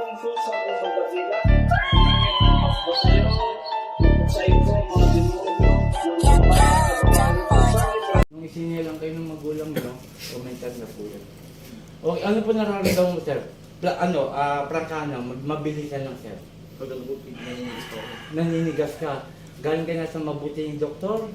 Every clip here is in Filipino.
ng susa ko sa basila. Basayo, sa ito, mga demonyo, Nung isinya lang kayo ng magulang mo, komentar na po yun. Okay, ano po nararamdaman mo, sir? Prangkana, mabilis ka lang, sir. Pag nalugupig na yung gusto ko. Naninigas ka. Galing ka na sa mabuting doktor.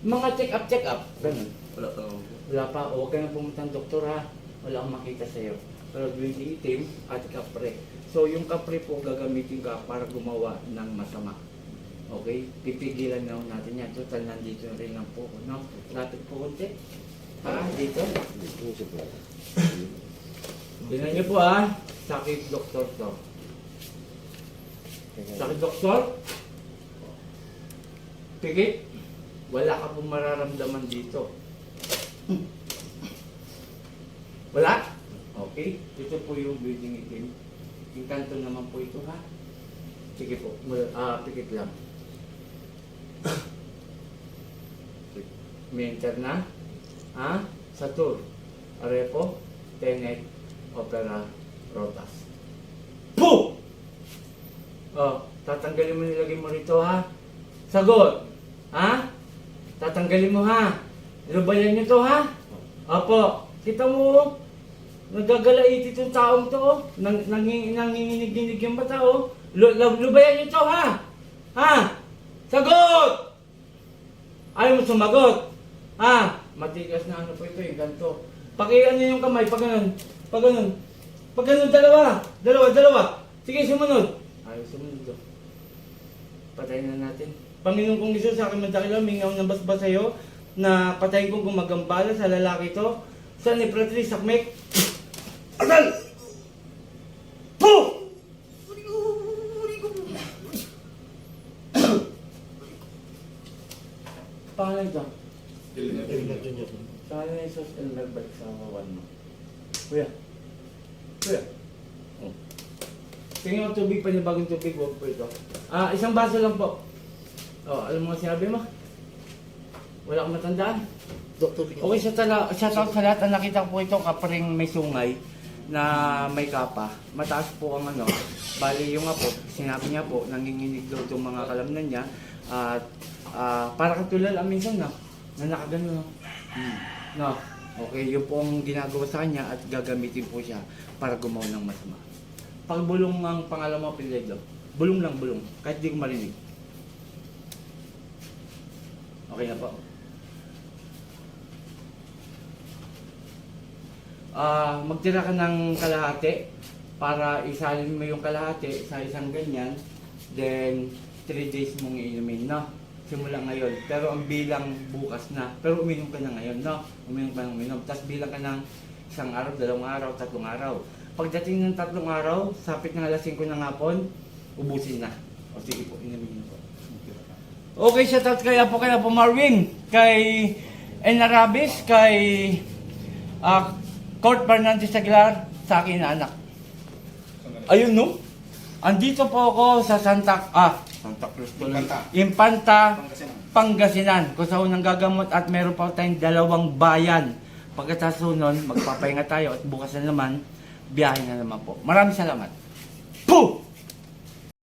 Mga check up. Ganun. Wala pa ako. Wala pa. Huwag ka na pumunta ng doktor, ha. Wala akong makita sa'yo. Pero gawin itim at kapre. So, yung kapre po gagamitin ka para gumawa ng masama. Okay? Pipigilan na natin yan. Total, nandito rin lang po. No? Lapit po konti. Dito. Tingnan niyo po, ha. Sakit doktor to. Sakit doktor? Pigit? Wala ka pong mararamdaman dito. Wala? Okay. Ito po yung building itim. Yung kanto naman po ito, ha? Sige po. Pikit lang. Mentor na? Ha? Satur. Arepo. Tenet. Opera. Rotas. Puh! Tatanggalin mo nilagay mo rito, ha? Sagot! Ha? Tatanggalin mo, ha? Lubayan nyo to, ha? Opo. Kita mo, nagagalait itong taong to, nanginginig-ginig yung bata, lubayan nyo to, ha? Ha? Sagot! Ayaw mo sumagot? Ha? Matigas na ano po ito, yung ganito. Pakian nyo yung kamay, pag ganun. Pag ganun. Pag ganun, dalawa. Sige, sumunod. Ayaw sumunod to. Patayin na natin. Panginoon kong Isus, sa akin madakila, mingaw ng basbas sa'yo, na patayin kong gumagambala sa lalaki to, sa ni Pratri Sakmek. Asal! Puh! Pangalan ito? Pangalan ni Isus, nagbalik sa kawan mo. Kuya. Oh. Tingin mo tubig, panibagong tubig, huwag po ito. Isang baso lang po. Alam mo sinabi mo? Wala akong matandaan. Okay, shout out sa lahat. Nakita ko po ito, kaparing may sungay na may kapa. Mataas po ang ano. Bali yung apo, sinabi niya po, nanginginig daw itong mga kalamnan niya. At para katulad minsan na nakagano. No. Okay, yun po ang ginagawa sa kanya at gagamitin po siya para gumawa ng masama. Pagbulong ang pangalan mo, apelyido. Bulong lang, bulong. Kahit di ko marinig. Okay na po. Magtira ka ng kalahati para isalin mo yung kalahati sa isang ganyan. Then, 3 days mong iinumin, no? Simula ngayon. Pero ang bilang bukas na. Pero uminom ka na ngayon, no? Uminom ka ng uminom. Tapos bilang ka ng 1 araw, 2 araw, 3 araw. Pagdating ng 3 araw, sapit ng alas 5 ng hapon, ubusin na. O sige po, inumin po. Okay, shoutout kay Apo Marvin, kay Enarabis, kay Court Fernandez Aguilar, sa akin na anak. Ayun, no? Andito po ako sa Santa Cruz po lang. Infanta, Pangasinan. Kung sa unang gagamot at meron pa tayong 2 bayan. Pagkatapos nun, magpapahinga tayo at bukas na naman, biyahe na naman po. Maraming salamat. Puh!